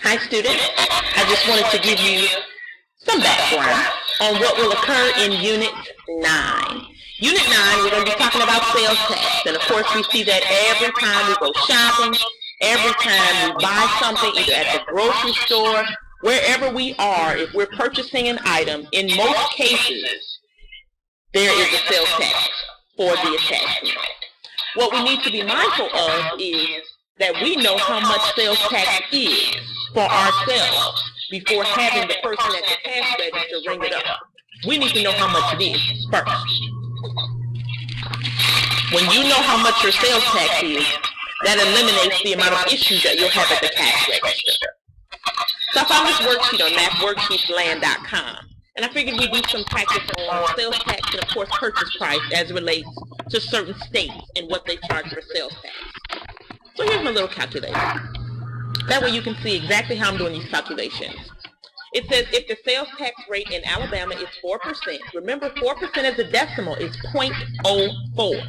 Hi students, I just wanted to give you some background on what will occur in Unit 9. Unit 9, we're going to be talking about sales tax, and of course we see that every time we go shopping, every time we buy something, either at the grocery store, wherever we are, if we're purchasing an item, in most cases, there is a sales tax for the attachment. What we need to be mindful of is that we know how much sales tax is for ourselves before having the person at the cash register ring it up. We need to know how much it is first. When you know how much your sales tax is, that eliminates the amount of issues that you'll have at the cash register. So I found this worksheet on mathworksheetsland.com, and I figured we'd do some practice on sales tax and, of course, purchase price as it relates to certain states and what they charge for sales tax. So here's my little calculator. That way you can see exactly how I'm doing these calculations. It says if the sales tax rate in Alabama is 4%, remember 4% as a decimal is 0.04.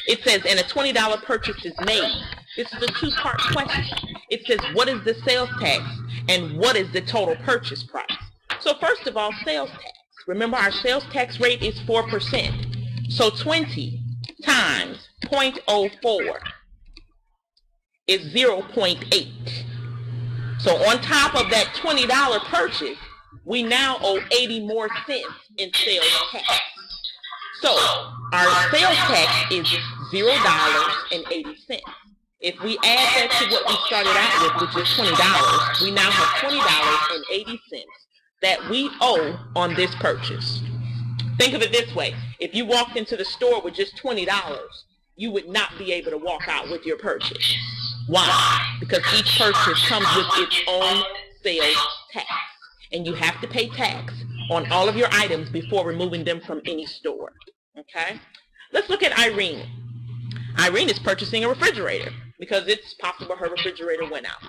It says, and a $20 purchase is made. This is a two-part question. It says, what is the sales tax and what is the total purchase price? So first of all, sales tax. Remember our sales tax rate is 4%. So 20 times 0.04 is 0.8. So on top of that $20 purchase, we now owe 80 more cents in sales tax. So our sales tax is $0.80. If we add that to what we started out with, which is $20, we now have $20.80 that we owe on this purchase. Think of it this way. If you walked into the store with just $20, you would not be able to walk out with your purchase. Why? Because each purchase comes with its own sales tax. And you have to pay tax on all of your items before removing them from any store. Okay? Let's look at Irene. Irene is purchasing a refrigerator because it's possible her refrigerator went out.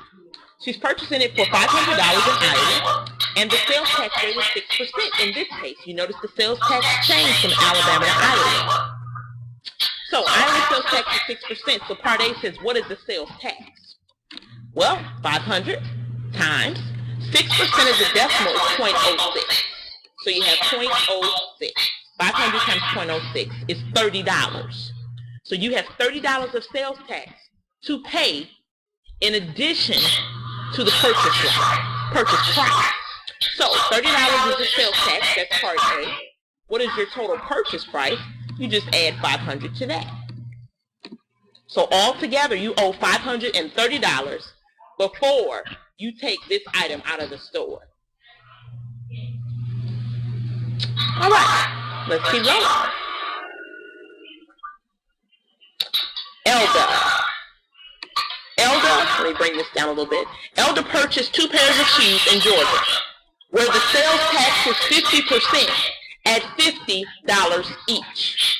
She's purchasing it for $500 an item, and the sales tax rate is 6% in this case. You notice the sales tax changed from Alabama to Iowa. So Iowa sales tax is 6%, so Part A says, what is the sales tax? Well, 500 times 6% as a decimal is 0.06. So you have 0.06. 500 times 0.06 is $30. So you have $30 of sales tax to pay in addition to the purchase price. So $30 is the sales tax, that's Part A. What is your total purchase price? You just add 500 to that. So altogether you owe $530 before you take this item out of the store. All right, let's keep going. Elda, let me bring this down a little bit. Elda purchased 2 pairs of shoes in Georgia, where the sales tax is 50% at $50 each.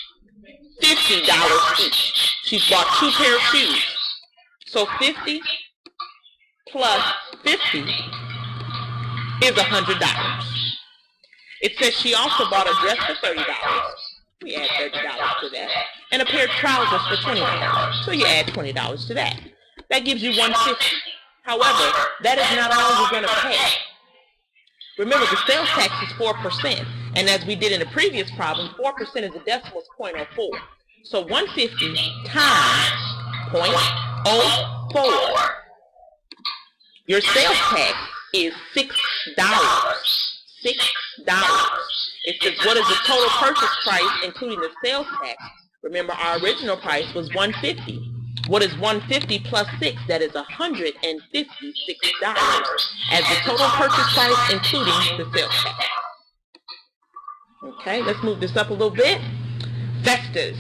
$50 each. She's bought 2 pairs of shoes. So 50 plus 50 is $100. It says she also bought a dress for $30. We add $30 to that. And a pair of trousers for $20. So you add $20 to that. That gives you $150. However, that is not all you're going to pay. Remember, the sales tax is 4%. And as we did in the previous problem, 4% as a decimal is 0.04. So 150 times 0.04. Your sales tax is $6. $6. It says, what is the total purchase price, including the sales tax? Remember, our original price was $150. What is 150 plus 6? That is $156 as the total purchase price, including the sales tax. Okay, let's move this up a little bit. Festus.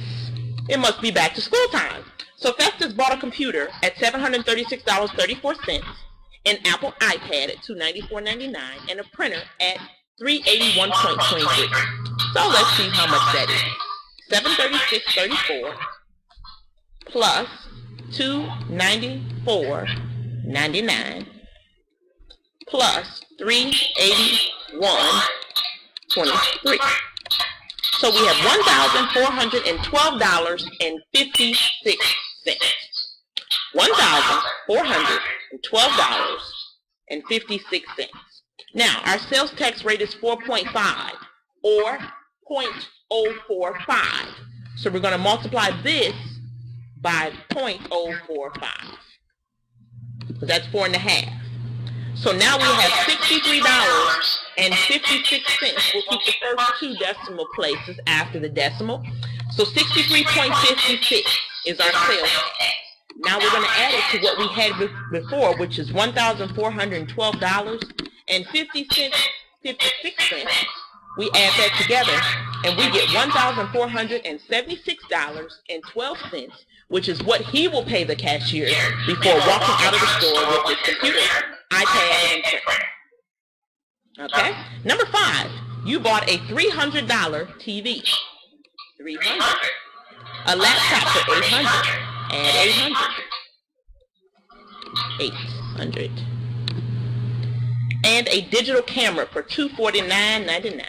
It must be back to school time. So Festus bought a computer at $736.34, an Apple iPad at $294.99, and a printer at $381.23. So let's see how much that is. $736.34 plus $294.99 plus $381.23. So we have $1,412.56. $1,412 Now, our sales tax rate is 4.5 or 0.045. So we're going to multiply this by 0.045. So that's 4.5. So now we have $63.56. We'll keep the first two decimal places after the decimal. So 63.56 is our sales tax. Now we're going to add it to what we had before, which is $1,412.56. We add that together, and we get $1,476.12, which is what he will pay the cashier before walking out of the store with his computer, iPad, and printer. Okay? Number 5, you bought a $300 TV. $300. A laptop for $800. Add $800. And a digital camera for $249.99.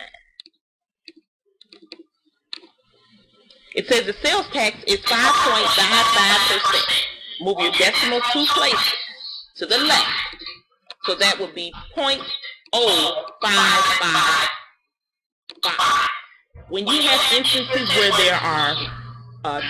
It says the sales tax is 5.55%. Move your decimal 2 places to the left. So that would be 0.0555. When you have instances where there are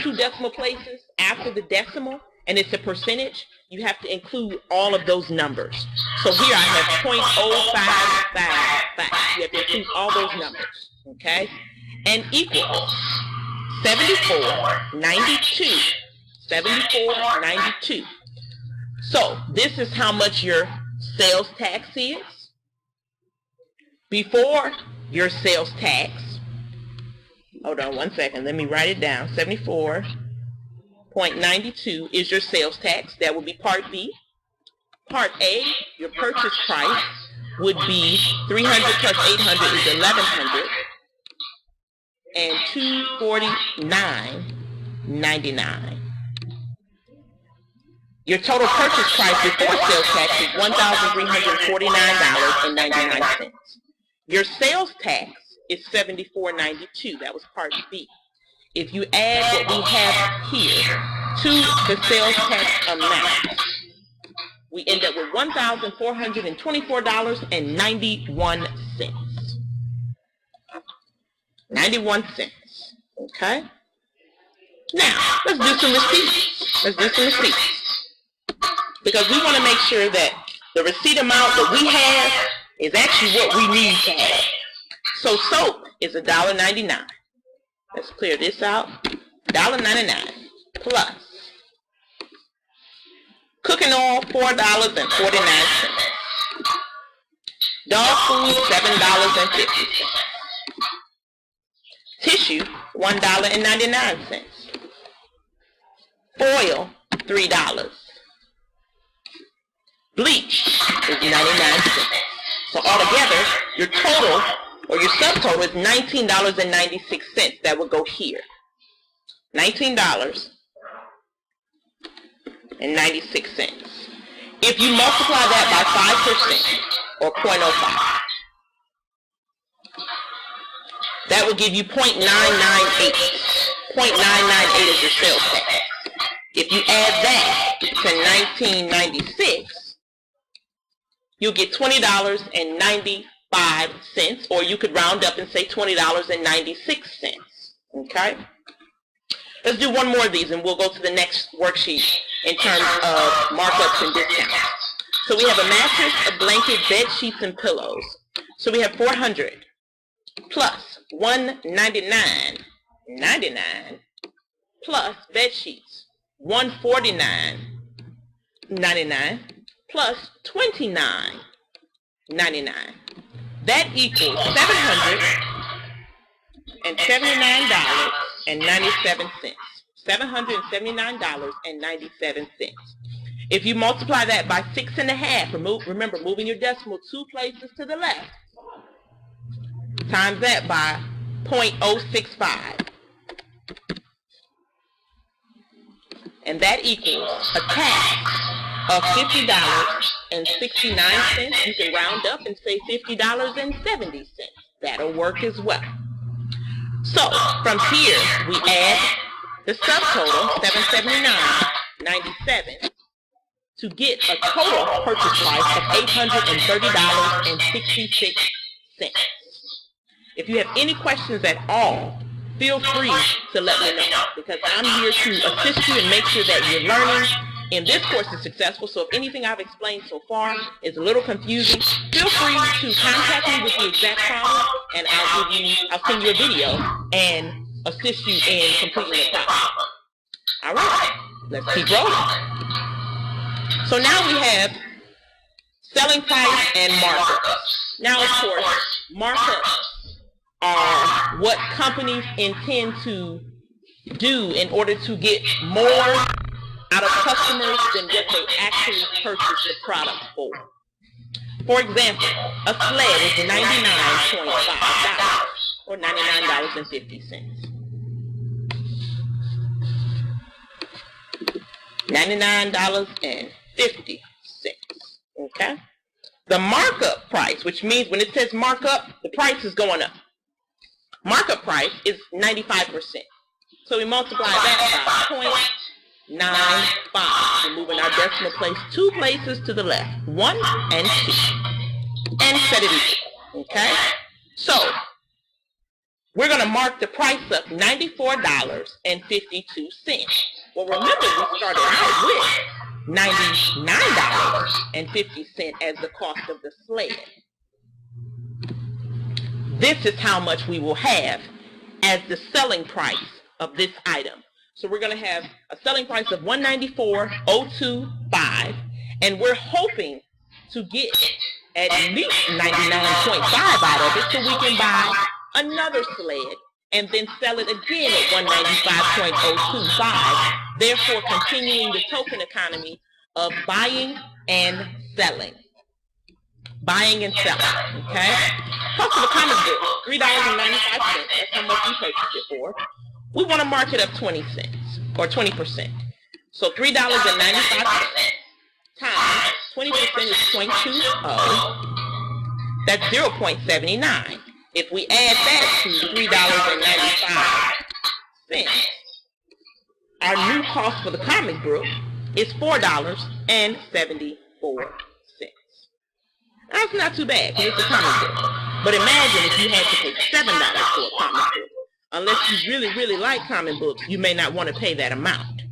2 decimal places after the decimal, and it's a percentage, you have to include all of those numbers. So here I have 0.0555. You have to include all those numbers, okay? And equals 74.92. 74.92. So this is how much your sales tax is. Before your sales tax, hold on one second, let me write it down. 74.92 is your sales tax. That would be Part B. Part A, your purchase price would be 300 plus 800 is 1100, and 249.99. Your total purchase price before sales tax is $1,349.99. Your sales tax is $74.92. That was Part B. If you add what we have here to the sales tax amount, we end up with $1,424.91. 91 cents. Okay? Now, let's do some receipts. Because we want to make sure that the receipt amount that we have is actually what we need to have. So soap is $1.99. Let's clear this out. $1.99 plus cooking oil, $4.49. Dog food, $7.50. Tissue, $1.99. Oil, $3. Bleach is 99 cents. So altogether, your total or your subtotal is $19.96. That would go here. $19.96. If you multiply that by 5% or 0.05, that will give you 0.998. 0.998 is your sales tax. If you add that to 1996, you'll get $20.95, or you could round up and say $20.96. Okay? Let's do one more of these and we'll go to the next worksheet in terms of markups and discounts. So we have a mattress, a blanket, bed sheets, and pillows. So we have 400 plus $199.99 plus bed sheets, $149.99 plus $29.99. That equals $779.97. $779.97. If you multiply that by 6.5, remember moving your decimal 2 places to the left, times that by 0.065. And that equals a tax of $50.69. You can round up and say $50.70. That'll work as well. So from here, we add the subtotal, $779.97, to get a total purchase price of $830.66. If you have any questions at all, feel free to let me know, because I'm here to assist you and make sure that your learning in this course is successful. So if anything I've explained so far is a little confusing, feel free to contact me with the exact problem, and I'll send you a video and assist you in completing the problem. All right, let's keep rolling. So now we have selling price and markups. Now, of course, markups are what companies intend to do in order to get more out of customers than what they actually purchase the product for. For example, a sled is $99.5 or $99.50. $99.50. Okay? The markup price, which means when it says markup, the price is going up. Markup price is 95%. So we multiply that by 0.95. We're moving our decimal place 2 places to the left, 1 and 2, and set it equal. Okay? So we're going to mark the price up $94.52. Well, remember, we started out with $99.50 as the cost of the sled. This is how much we will have as the selling price of this item. So we're going to have a selling price of $194,025, and we're hoping to get at least $99.5 out of it so we can buy another sled and then sell it again at $195.025, therefore continuing the token economy of buying and selling. Buying and selling, okay? Cost of a comic book, $3.95, that's how much we purchased it for. We want to mark it up 20 cents, or 20%. So $3.95 times 20% is 0.20, that's 0.79. If we add that to $3.95, our new cost for the comic book is $4.74. That's not too bad, because it's a comic book. But imagine if you had to pay $7 for a comic book. Unless you really, really like comic books, you may not want to pay that amount.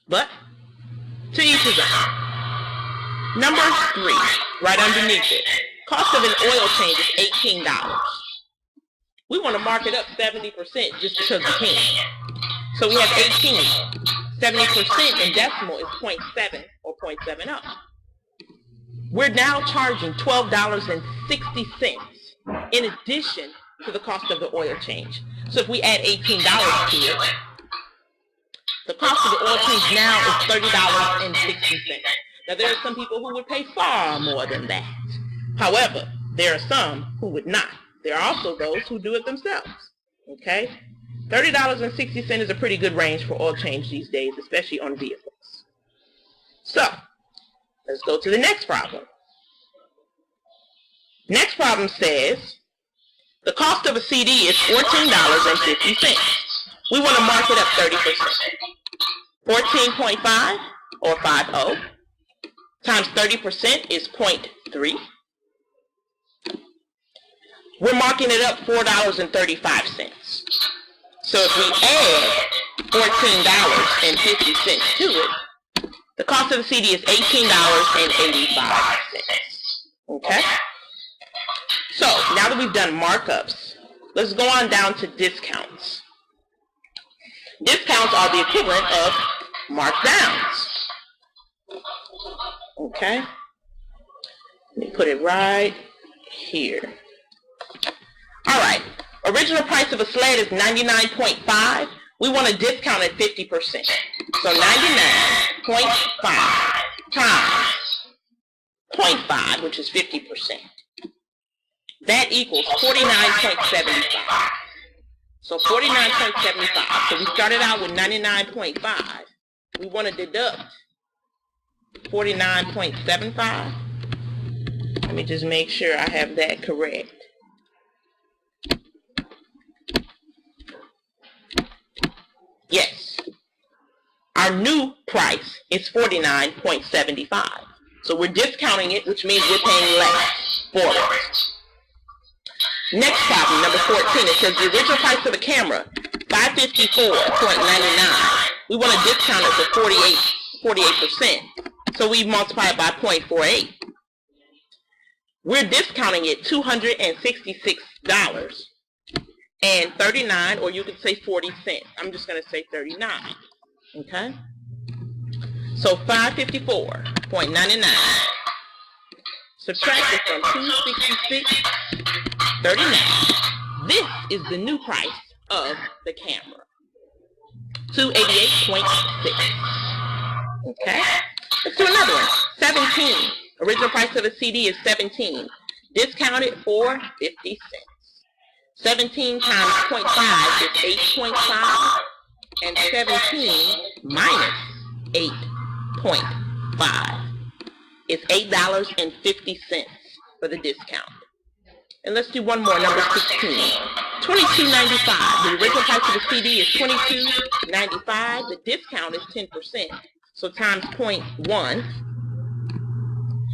But, to each his own. Number 3, right underneath it. Cost of an oil change is $18. We want to mark it up 70% just because we can. So we have 18. 70% in decimal is 0.7 or 0.70. We're now charging $12.60 in addition to the cost of the oil change. So if we add $18 to it, the cost of the oil change now is $30.60. Now there are some people who would pay far more than that. However, there are some who would not. There are also those who do it themselves. Okay? $30.60 is a pretty good range for oil change these days, especially on vehicles. So, let's go to the next problem. Next problem says, the cost of a CD is $14.50. We want to mark it up 30%. 14.5 or 50 times 30% is 0.3. We're marking it up $4.35. So if we add $14.50 to it, the cost of the CD is $18.85. Okay? So, now that we've done markups, let's go on down to discounts. Discounts are the equivalent of markdowns. Okay? Let me put it right here. Alright, original price of a sled is $99.5. We want to discount at 50%. So 99.5 times 0.5, which is 50%. That equals 49.75. So 49.75. So we started out with 99.5. We want to deduct 49.75. Let me just make sure I have that correct. Yes. Our new price is $49.75. So we're discounting it, which means we're paying less for it. Next problem, number 14, it says the original price of the camera, $554.99. We want to discount it for 48%. So we multiply it by 0.48. We're discounting it $266.39, or you could say 40 cents. I'm just going to say 39. Okay? So 554.99 subtracted from 266.39. This is the new price of the camera. 288.6. Okay? Let's do another one. 17. Original price of the CD is 17. Discounted for 50 cents. 17 times 0.5 is 8.5. And 17 minus 8.5 is $8.50 for the discount. And let's do one more, number 16. $22.95. The original price of the CD is $22.95. The discount is 10%. So times 0.1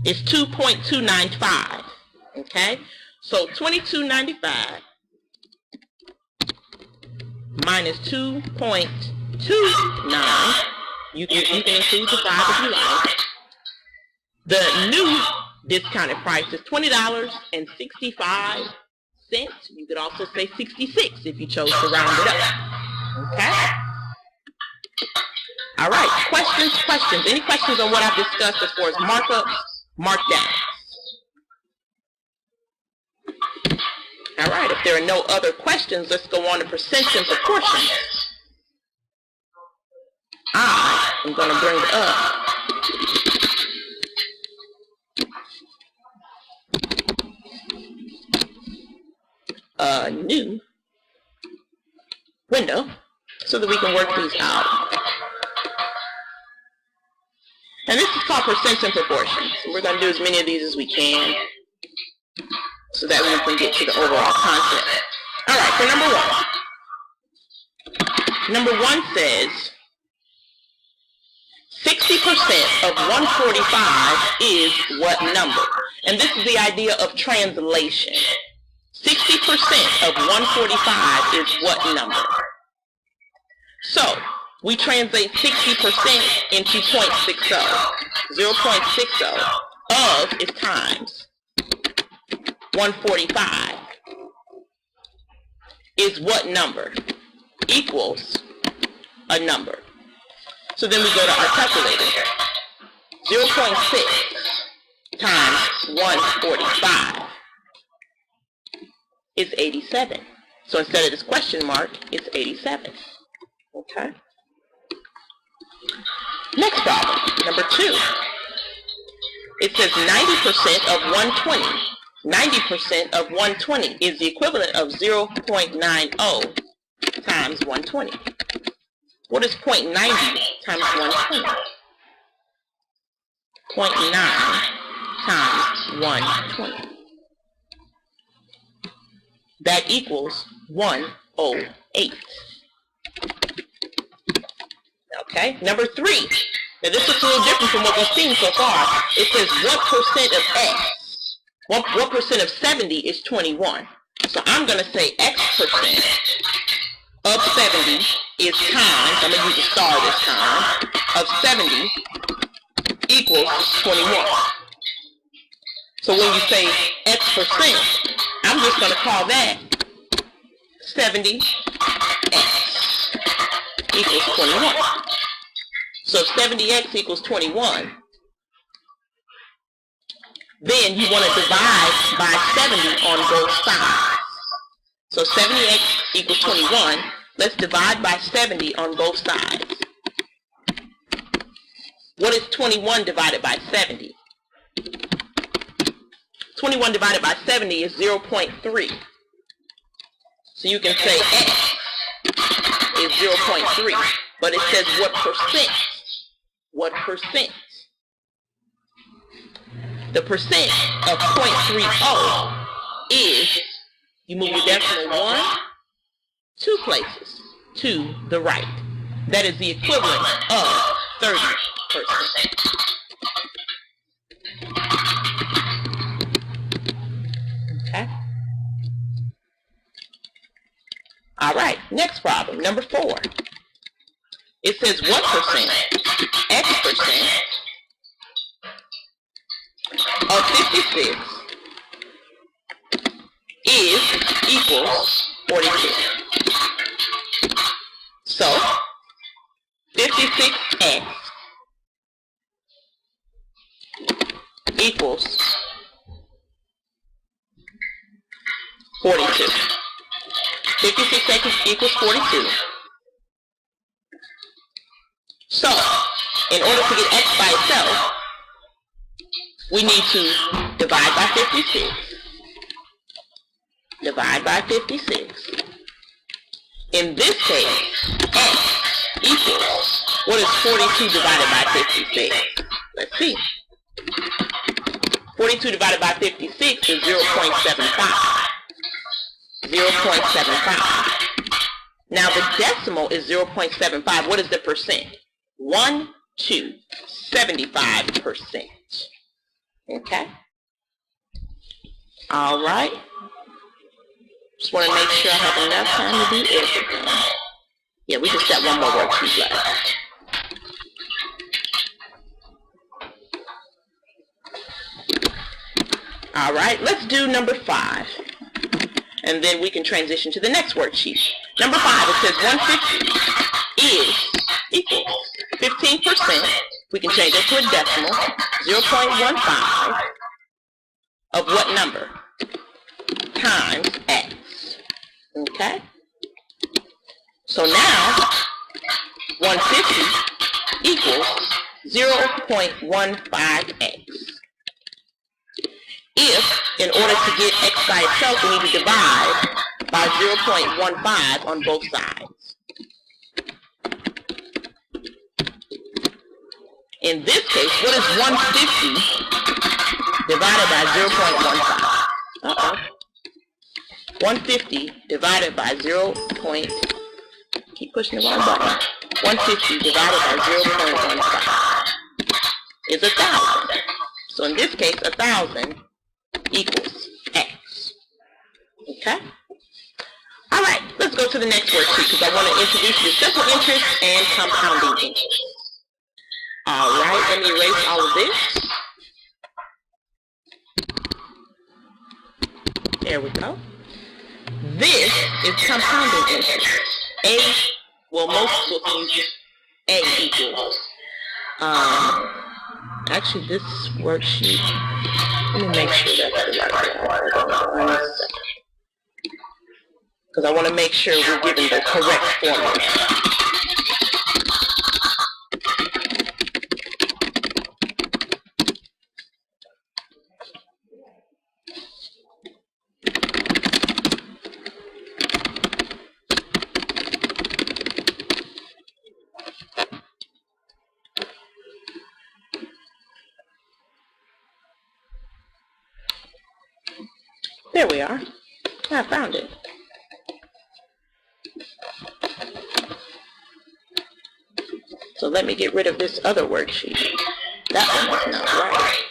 is 2.295. Okay? So $22.95 minus 2.29. You can include the 5 if you like. The new discounted price is $20.65. You could also say 66 if you chose to round it up. Okay? All right. Questions? Any questions on what I've discussed as far as markups, markdowns? All right. If there are no other questions, let's go on to percents and proportions. I am going to bring up a new window so that we can work these out. And this is called percents and proportions. We're going to do as many of these as we can so that we can get to the overall concept. All right, for number one. Number one says 60% of 145 is what number? And this is the idea of translation. 60% of 145 is what number? So, we translate 60% into 0.60. 0.60 of is times 145 is what number? Equals a number. So then we go to our calculator. 0.6 times 145 is 87. So instead of this question mark, it's 87. Okay? Next problem, number 2. It says 90% of 120. 90% of 120 is the equivalent of 0.90 times 120. What is 0.90 times 120? 0.9 times 120. That equals 108. Okay, number 3. Now this looks a little different from what we've seen so far. It says what percent of X, what percent of 70 is 21? So I'm going to say X percent of 70 is times, I'm going to use a star this time, of 70 equals 21. So when you say X percent, I'm just going to call that 70X equals 21. So if 70X equals 21, then you want to divide by 70 on both sides. So 70X equals 21. Let's divide by 70 on both sides. What is 21 divided by 70? 21 divided by 70 is 0.3. So you can say X is 0.3. But it says what percent? What percent? The percent of 0.30 is, you move your decimal 1, 2 places to the right. that is the equivalent of 30%. Okay? All right, next problem, number 4. It says what percent, X% of 56 equals 42. So, 56X equals 42. 56X equals 42. So, in order to get X by itself, we need to divide by 56. Divide by 56. In this case, X equals, what is 42 divided by 56? Let's see. 42 divided by 56 is 0.75. 0.75. Now the decimal is 0.75. What is the percent? 75%. Okay? All right. Just want to make sure I have enough time to do everything. Yeah, we just got one more worksheet left. All right, let's do number 5. And then we can transition to the next worksheet. Number 5, it says 150 is equals 15%. We can change it to a decimal. 0.15 of what number? Times X. Okay? So now, 150 equals 0.15x. If, in order to get X by itself, we need to divide by 0.15 on both sides. In this case, what is 150 divided by 0.15? 150 divided by keep pushing the wrong button. 150 divided by 0.15 is 1,000. So in this case, 1,000 equals X. Okay? All right, let's go to the next worksheet because I want to introduce you to simple interest and compounding interest. All right, let me erase all of this. There we go. This is compounding interest. Most books use A equals. Actually, this worksheet, let me make sure that's the right one. Because I want to make sure we're given the correct formula. There we are. I found it. So let me get rid of this other worksheet. That one was not right.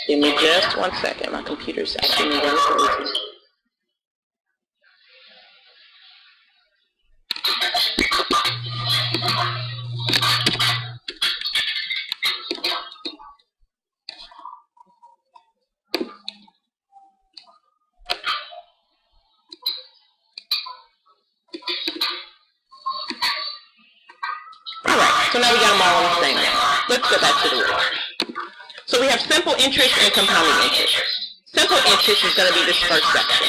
Give me just 1 second. My computer's acting me really crazy. So now we got them all on the same line. Let's go back to the work. So we have simple interest and compounding interest. Simple interest is going to be this first section.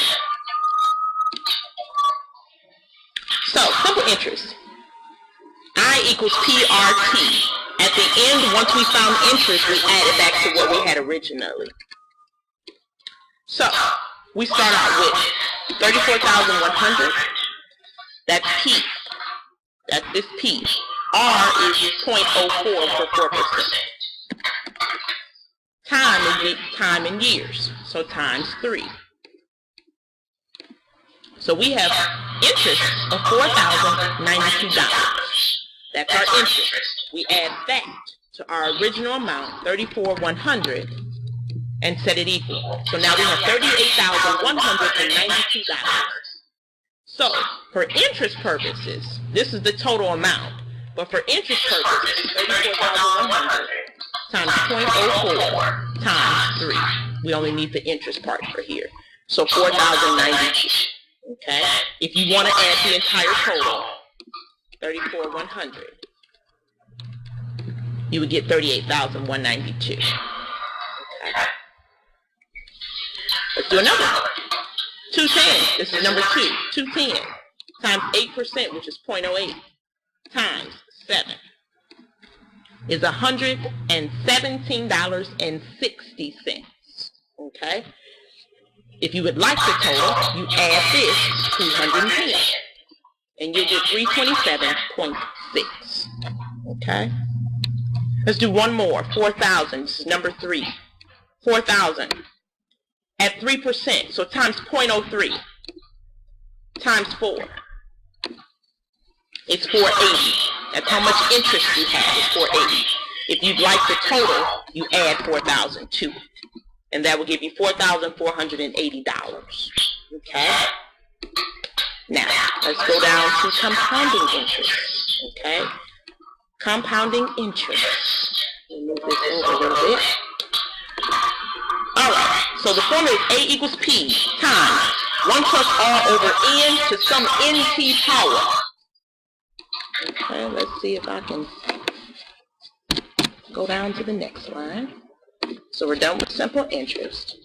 So, simple interest. I equals PRT. At the end, once we found interest, we add it back to what we had originally. So, we start out with 34,100. That's P. That's this P. R is 0.04 for 4%. Time is the time in years, so times 3. So we have interest of $4,092. That's our interest. We add that to our original amount, $34,100, and set it equal. So now we have $38,192. So for interest purposes, this is the total amount. But for interest purposes, $34,100 times 0.04 times 3. We only need the interest part for here. So $4,092. Okay? If you want to add the entire total, $34,100, you would get $38,192. Okay? Let's do another one. 210. This is number 2. 210 times 8%, which is 0.08, times 7 is $117.60. Okay? If you would like the total, you add this 210, and you'll get 327.6. Okay? Let's do one more. 4,000. This is number 3. 4,000 at 3%, so times 0.03 times 4. It's 480. That's how much interest you have, is 480. If you'd like the total, you add 4,000 to it. And that will give you $4,480. Okay? Now, let's go down to compounding interest. Okay? Compounding interest. Move this over a little bit. Alright, so the formula is A equals P times 1 plus R over N to some NT power. Okay, let's see if I can go down to the next line. So we're done with simple interest.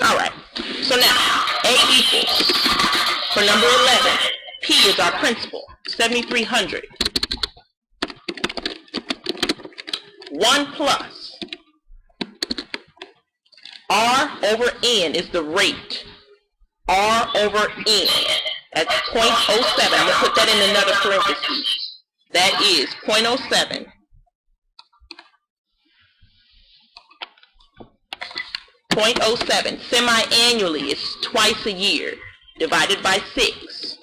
Alright, so now A equals, for number 11, P is our principal, 7,300. 1 plus R over N is the rate. R over N. That's 0.07. I'm going to put that in another parenthesis. That is 0.07. 0.07. Semi-annually is twice a year, divided by 6.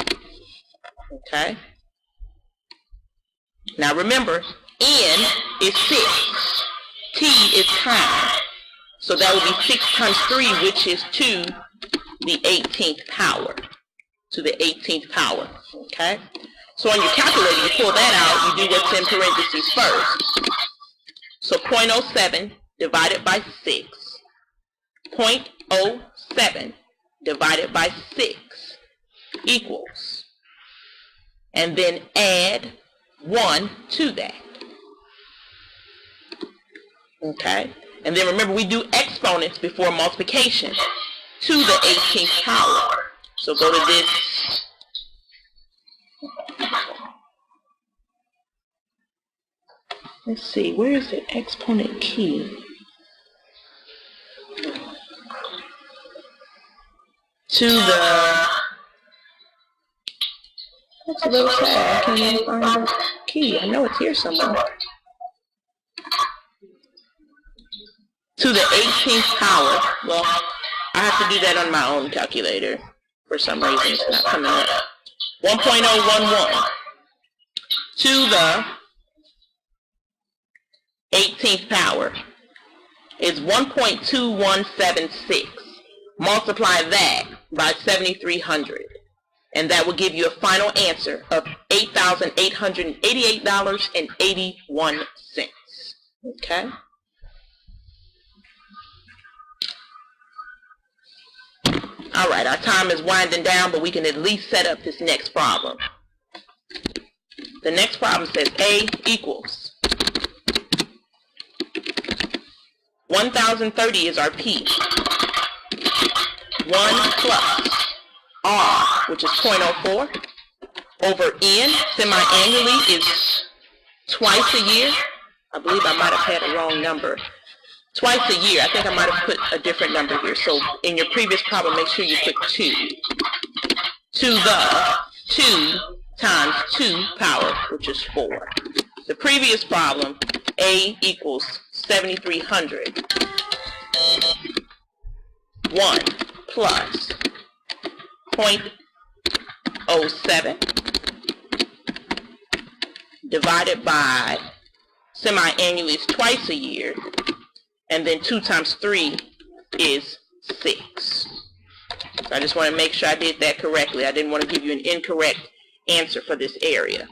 Okay? Now remember, N is 6. T is time. So that would be 6 times 3, which is to the 18th power. To the 18th power. Okay? So on your calculator, you pull that out, you do what's in parentheses first. So 0.07 divided by 6. 0.07 divided by 6 equals. And then add 1 to that. Okay? And then remember, we do exponents before multiplication to the 18th power. So go to this. Let's see, where is the exponent key? To the, that's a little sad, I can't even find the key. I know it's here somewhere. To the 18th power. Well, I have to do that on my own calculator. For some reason, it's not coming up. 1.011 to the 18th power is 1.2176. Multiply that by 7,300, and that will give you a final answer of $8,888.81. Okay? Alright, our time is winding down, but we can at least set up this next problem. The next problem says A equals 1,030 is our P. 1 plus R, which is 0.04, over N, semi-annually, is twice a year. I believe I might have had a wrong number. Twice a year. I think I might have put a different number here. So in your previous problem, make sure you put 2. to the 2 times 2 power, which is 4. The previous problem, A equals 7,300. 1 plus 0.07 divided by semi-annually is twice a year, and then 2 times 3 is 6. So I just want to make sure I did that correctly. I didn't want to give you an incorrect answer for this area.